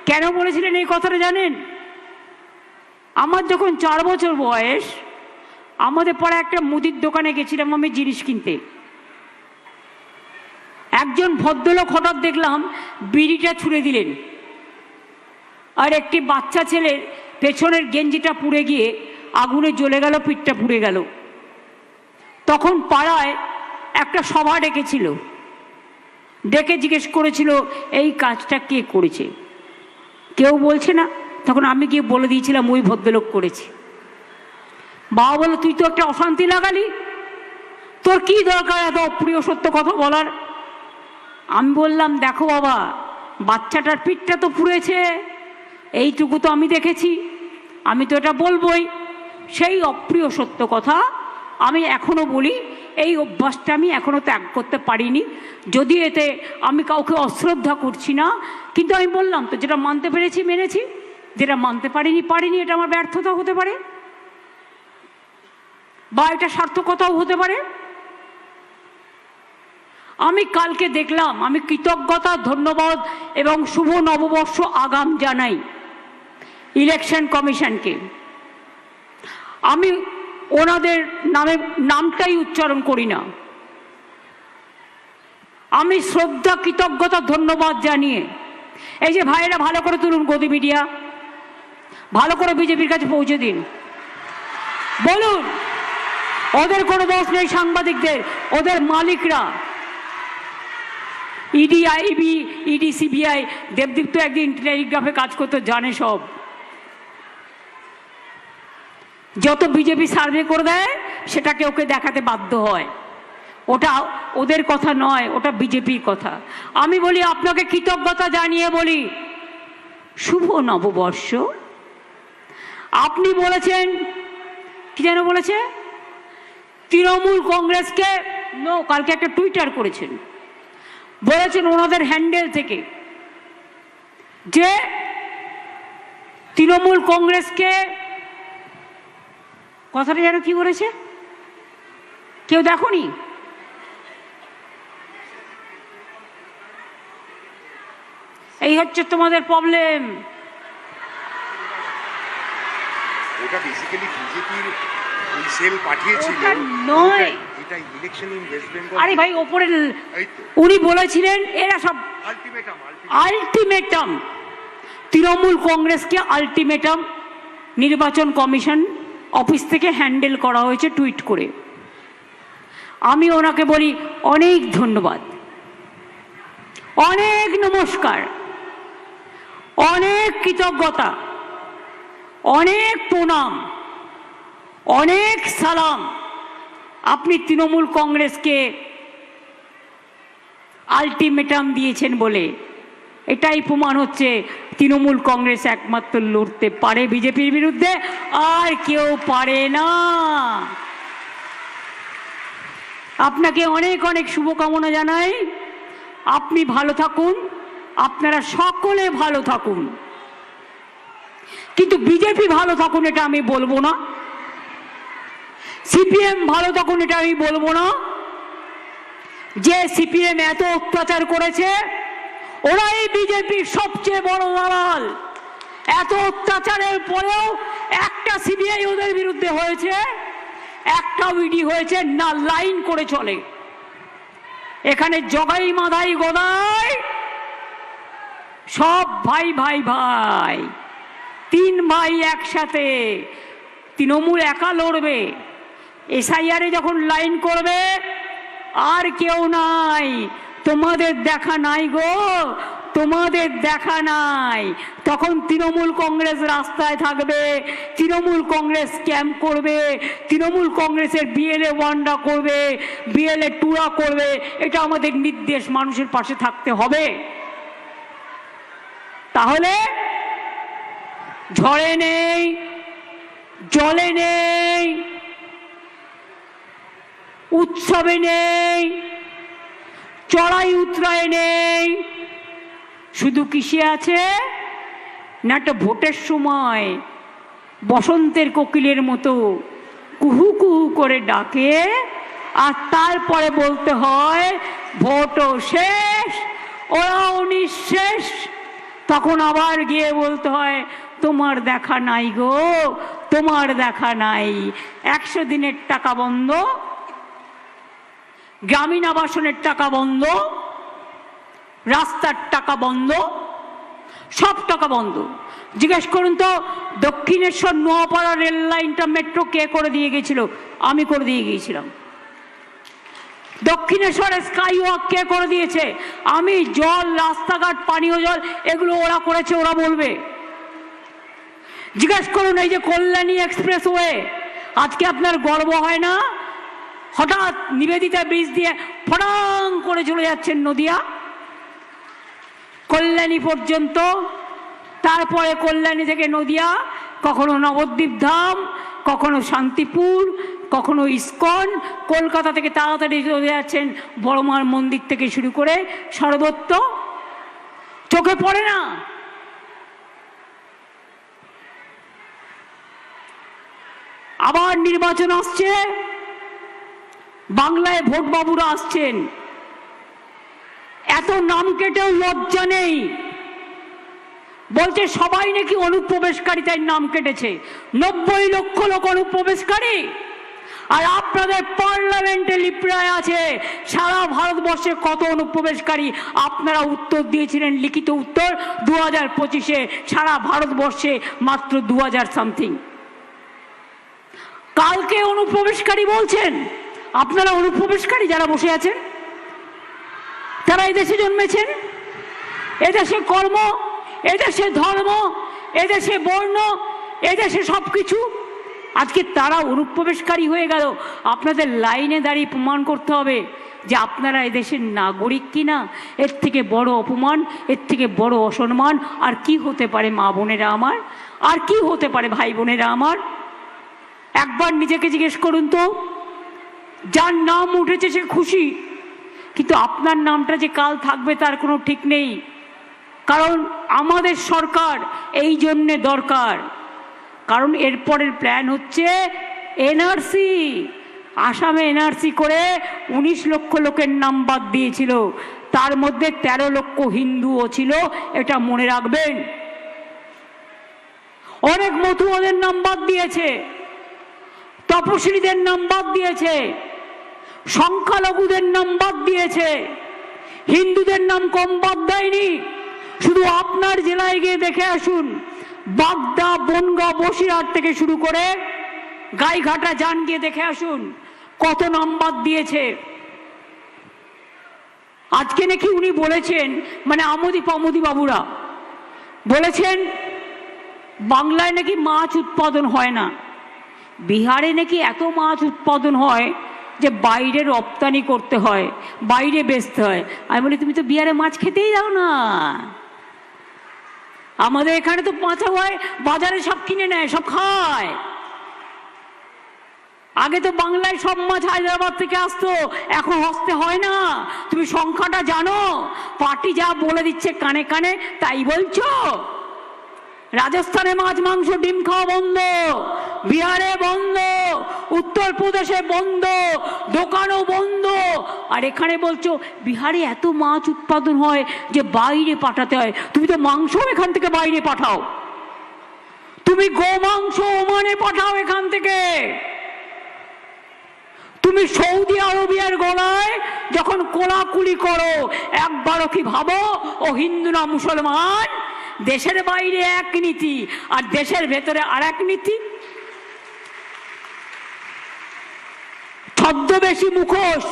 কেন বলেছিলেন এই কথাটা জানেন? আমার যখন 4 বছর বয়স, আমাদের পাড়া একটা মুদির দোকানে গেছিলাম আমি জিনিস কিনতে। একজন ভদ্রলোক হঠাৎ দেখলাম বিড়িটা ছুঁড়ে দিলেন, আর একটি বাচ্চা ছেলের পেছনের গেঞ্জিটা পুড়ে গিয়ে আগুনে জ্বলে গেল, পিঠটা পুড়ে গেল। তখন পাড়ায় একটা সভা ডেকেছিল, ডেকে জিজ্ঞেস করেছিল এই কাজটা কে করেছে। কেউ বলছে না। তখন আমি গিয়ে বলে দিয়েছিলাম ওই ভদ্রলোক করেছে। বাবা বলল, তুই তো একটা অশান্তি লাগালি, তোর কি দরকার এত অপ্রিয় সত্য কথা বলার? আমি বললাম, দেখো বাবা, বাচ্চাটার পিঠটা তো পুড়েছে, এইটুকু তো আমি দেখেছি, আমি তো এটা বলবই। সেই অপ্রিয় সত্য কথা আমি এখনো বলি, এই অভ্যাসটা আমি এখনো ত্যাগ করতে পারিনি। যদি এতে আমি কাউকে অশ্রদ্ধা করছি না, কিন্তু আমি বললাম তো, যেটা মানতে পেরেছি মেনেছি, যেটা মানতে পারিনি, এটা আমার ব্যর্থতা হতে পারে, বা এটা সার্থকতাও হতে পারে। আমি কালকে দেখলাম, আমি কৃতজ্ঞতা, ধন্যবাদ এবং শুভ নববর্ষ আগাম জানাই ইলেকশন কমিশনকে। আমি ওনাদের নামটাই উচ্চারণ করি না। আমি শ্রদ্ধা, কৃতজ্ঞতা, ধন্যবাদ জানিয়ে, এই যে ভাইয়েরা ভালো করে তুলুন, গদি মিডিয়া ভালো করে বিজেপির কাছে পৌঁছে দিন, বলুন ওদের কোনো দোষ নেই, সাংবাদিকদের, ওদের মালিকরা, ED, IB, ED, CBI. Debdeep তো একদিন টেলিগ্রাফে কাজ করতে জানে সব। যত বিজেপি সার্ভে করে দেয় সেটাকে ওকে দেখাতে বাধ্য হয়। ওটা ওদের কথা নয়, ওটা বিজেপির কথা। আমি বলি, আপনাকে কৃতজ্ঞতা জানিয়ে বলি, শুভ নববর্ষ। আপনি বলেছেন, কি যেন বলেছে, তৃণমূল কংগ্রেসকে, কালকে একটা টুইটার করেছেন, বলেছেন ওনাদের হ্যান্ডেল থেকে যে তৃণমূল কংগ্রেসকে, কথাটা যেন কি করেছে, কেউ দেখনি? এই হচ্ছে তোমাদের প্রবলেম। ওটা বেসিক্যালি বিজেপির ওই সেল পাঠিয়েছিল, ওটা নয়। এটা ইলেকশন ইন ওয়েস্ট বেঙ্গল। আরে ভাই, ওপরে উনি বলেছিলেন এরা সব আলটিমেটাম, তৃণমূল কংগ্রেসকে আলটিমেটাম নির্বাচন কমিশন অফিস থেকে হ্যান্ডেল করা হয়েছে টুইট করে। আমি ওনাকে বলি অনেক ধন্যবাদ, অনেক নমস্কার, অনেক কৃতজ্ঞতা, অনেক প্রণাম, অনেক সালাম। আপনি তৃণমূল কংগ্রেসকে আলটিমেটাম দিয়েছেন বলে এটাই প্রমাণ হচ্ছে তৃণমূল কংগ্রেস একমাত্র লড়তে পারে বিজেপির বিরুদ্ধে, আর কেউ পারে না। আপনাকে অনেক অনেক শুভকামনা জানাই। আপনি ভালো থাকুন, আপনারা সকলে ভালো থাকুন, কিন্তু বিজেপি ভালো থাকুন এটা আমি বলবো না, সিপিএম ভালো থাকুন এটা আমি বলবো না। যে সিপিএম এত অত্যাচার করেছে, ওরাই বিজেপির সবচেয়ে বড় দালাল। এত অত্যাচারের পরেও একটা সিবিআই ওদের বিরুদ্ধে হয়েছে, একটা ইডি হয়েছে না, লাইন করে চলে। এখানে জগাই মাধাই গোদাই সব ভাই ভাই ভাই, 3 ভাই একসাথে। তৃণমূল একা লড়বে, এসআইআরে যখন লাইন করবে আর কেউ নাই। তোমাদের দেখা নাই গো, তোমাদের দেখা নাই। তখন তৃণমূল কংগ্রেস রাস্তায় থাকবে, তৃণমূল কংগ্রেস ক্যাম্প করবে, তৃণমূল কংগ্রেসের বিএলএ 1রা করবে, বিএলএ 2রা করবে। এটা আমাদের নির্দেশ, মানুষের পাশে থাকতে হবে। তাহলে ঝড়ে নেই, জলে নেই, উৎসবে নেই, চড়াই উতরায় নেই, শুধু কিসে আছে না, একটা ভোটের সময় বসন্তের কোকিলের মতো কুহু কুহু করে ডাকে, আর তারপরে বলতে হয় ভোটও শেষ, ওরাও নিঃশেষ, তখন আবার গিয়ে বলতে হয় তোমার দেখা নাই গো, তোমার দেখা নাই। 100 দিনের টাকা বন্ধ, গ্রামীণ আবাসনের টাকা বন্ধ, রাস্তার টাকা বন্ধ, সব টাকা বন্ধ। জিজ্ঞেস করুন তো দক্ষিণেশ্বর নোয়াপাড়া রেল লাইনটা মেট্রো কে করে দিয়ে গেছিল? আমি করে দিয়ে গিয়েছিলাম। দক্ষিণেশ্বরে স্কাই ওয়াক কে করে দিয়েছে? আমি। জল, রাস্তাঘাট, পানীয় জল এগুলো ওরা করেছে, ওরা বলবে। জিজ্ঞেস করুন এই যে কল্যাণী এক্সপ্রেসওয়ে, আজকে আপনার গর্ব হয় না? হঠাৎ নিবেদিতা ব্রিজ দিয়ে ফটাং করে চলে যাচ্ছেন নদিয়া কল্যাণী পর্যন্ত, তারপরে কল্যাণী থেকে নদিয়া, কখনো নবদ্বীপ ধাম, কখনো শান্তিপুর, কখনো ইস্কন, কলকাতা থেকে তাড়াতাড়ি চলে যাচ্ছেন বড়মার মন্দির থেকে শুরু করে সর্বত্র। চোখে পড়ে না? আবার নির্বাচন আসছে, বাংলায় ভোট বাবুরা আসছেন, এত নাম কেটেও লজ্জা নেই। বলছে সবাই নাকি অনুপ্রবেশকারী, তাই নাম কেটেছে। 90 লক্ষ লোক অনুপ্রবেশকারী, আর আপনাদের পার্লামেন্টে লিপ্রায় আছে সারা ভারতবর্ষে কত অনুপ্রবেশকারী। আপনারা উত্তর দিয়েছিলেন, লিখিত উত্তর 2025-এ সারা ভারতবর্ষে মাত্র 2000 সামথিং। কালকে অনুপ্রবেশকারী বলছেন। আপনারা অনুপ্রবেশকারী যারা বসে আছেন, তারা এদেশে জন্মেছেন, এদেশে কর্ম, এদেশে ধর্ম, এদেশে বর্ণ, এদেশে সবকিছু। আজকে তারা অনুপ্রবেশকারী হয়ে গেল। আপনাদের লাইনে দাঁড়িয়ে প্রমাণ করতে হবে যে আপনারা এদেশের নাগরিক কিনা। এর থেকে বড় অপমান, এর থেকে বড় অসম্মান আর কি হতে পারে মা বোনেরা আমার? আর কি হতে পারে ভাই বোনেরা আমার? একবার নিজেকে জিজ্ঞেস করুন তো, যার নাম উঠেছে সে খুশি, কিন্তু আপনার নামটা যে কাল থাকবে তার কোনো ঠিক নেই। কারণ আমাদের সরকার এই জন্যে দরকার, কারণ এরপরের প্ল্যান হচ্ছে এনআরসি। আসামে এনআরসি করে 19 লক্ষ লোকের নাম বাদ দিয়েছিল, তার মধ্যে 13 লক্ষ হিন্দুও ছিল, এটা মনে রাখবেন। অনেক মতুয়াদের নাম বাদ দিয়েছে, তপশিলীদের নাম বাদ দিয়েছে, সংখ্যালঘুদের নাম বাদ দিয়েছে, হিন্দুদের নাম কম বাদ দেয়নি। শুধু আপনার জেলায় গিয়ে দেখে আসুন, বাগদা, বনগাঁ, বসিরহাট থেকে শুরু করে গাইঘাটা যান, গিয়ে দেখে আসুন কত নাম বাদ দিয়েছে। আজকে নাকি উনি বলেছেন, মানে আমোদি পামোদি বাবুরা বলেছেন বাংলায় নাকি মাছ উৎপাদন হয় না, বিহারে নাকি এত মাছ উৎপাদন হয় যে বাইরে রপ্তানি করতে হয়, বাইরে বেচতে হয়। আমি বলি তুমি তো বিহারে মাছ খেতেই যাও না, আমাদের এখানে তো পাঁচা হয়, বাজারে সব কিনে নেয়, সব খায়। আগে তো বাংলায় সব মাছ হায়দ্রাবাদ থেকে আসতো, এখন হস্তে হয় না। তুমি সংখ্যাটা জানো? পার্টি যা বলে দিচ্ছে কানে কানে তাই বলছো। রাজস্থানে মাছ মাংস ডিম খাওয়া বন্ধ, বিহারে বন্ধ, উত্তরপ্রদেশে বন্ধ, দোকানও বন্ধ। আর এখানে বলছো বিহারে এত মাছ উৎপাদন হয় যে বাইরে পাঠাতে হয়। তুমি তো মাংস এখান থেকে বাইরে পাঠাও, তুমি গোমাংস ওমানে পাঠাও এখান থেকে। তুমি সৌদি আরবিয়ার গলায় যখন কোলাকুলি করো, একবারও কি ভাবো ও হিন্দু না মুসলমান? দেশের বাইরে এক নীতি আর দেশের ভেতরে আর এক নীতি। ছদ্মবেশী মুখোশ,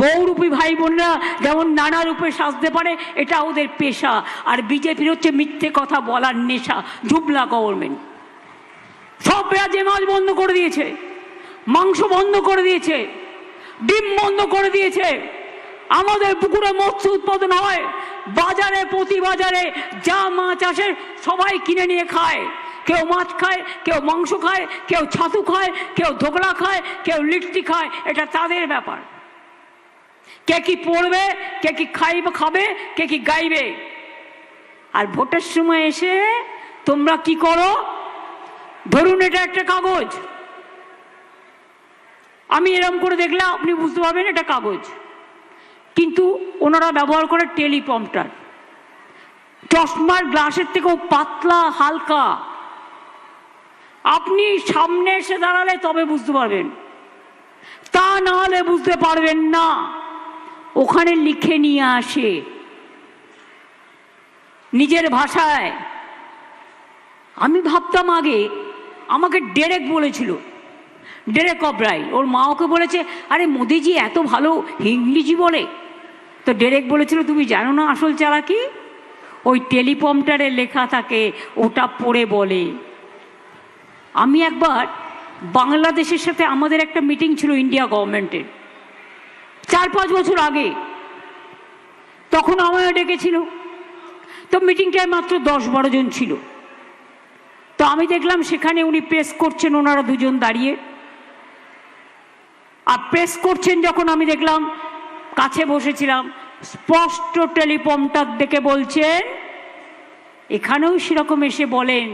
বহুরূপী ভাই বোনরা যেমন নানা রূপে সাজতে পারে, এটা ওদের পেশা। আর বিজেপির হচ্ছে মিথ্যে কথা বলার নেশা। জুবলা গভর্নমেন্ট সব রাজ্যে মাছ বন্ধ করে দিয়েছে, মাংস বন্ধ করে দিয়েছে, ডিম বন্ধ করে দিয়েছে। আমাদের পুকুরে মৎস্য উৎপাদন হয়, বাজারে প্রতি বাজারে যা মাছ আসে সবাই কিনে নিয়ে খায়। কেউ মাছ খায়, কেউ মাংস খায়, কেউ ছাতু খায়, কেউ ধোকলা খায়, কেউ লিট্টি খায়, এটা তাদের ব্যাপার। কে কি পড়বে, কে কি খাবে, কে কি গাইবে। আর ভোটের সময় এসে তোমরা কি করো? ধরুন এটা একটা কাগজ, আমি এরকম করে দেখলে আপনি বুঝতে পারবেন এটা কাগজ, কিন্তু ওনারা ব্যবহার করে টেলিপ্রম্পটার। চশমার গ্লাসের থেকেও পাতলা, হালকা। আপনি সামনে এসে দাঁড়ালে তবে বুঝতে পারবেন, তা না হলে বুঝতে পারবেন না। ওখানে লিখে নিয়ে আসে নিজের ভাষায়। আমি ভাবতাম আগে, আমাকে ডেরেক বলেছিল, ডেরেক অব্রাই, ওর মা ওকে বলেছে, আরে মোদিজি এত ভালো ইংরেজি বলে। তো ডেরেক বলেছিল, তুমি জানো না আসল চালাকি? ওই টেলিপম্পটারে লেখা থাকে, ওটা পড়ে বলে। আমি একবার বাংলাদেশের সাথে আমাদের একটা মিটিং ছিল ইন্ডিয়া গভর্নমেন্টের, 4-5 বছর আগে। তখন আমায় ডেকেছিল। তো মিটিংটায় মাত্র 10-12 জন ছিল। তো আমি দেখলাম সেখানে উনি প্রেস করছেন, ওনারা দুজন দাঁড়িয়ে। আর প্রেস করছেন যখন আমি দেখলাম, কাছে বসেছিলাম, স্পষ্ট টেলিপম্পটার দেখে বলছেন, এখানেও সেরকম এসে বলেন,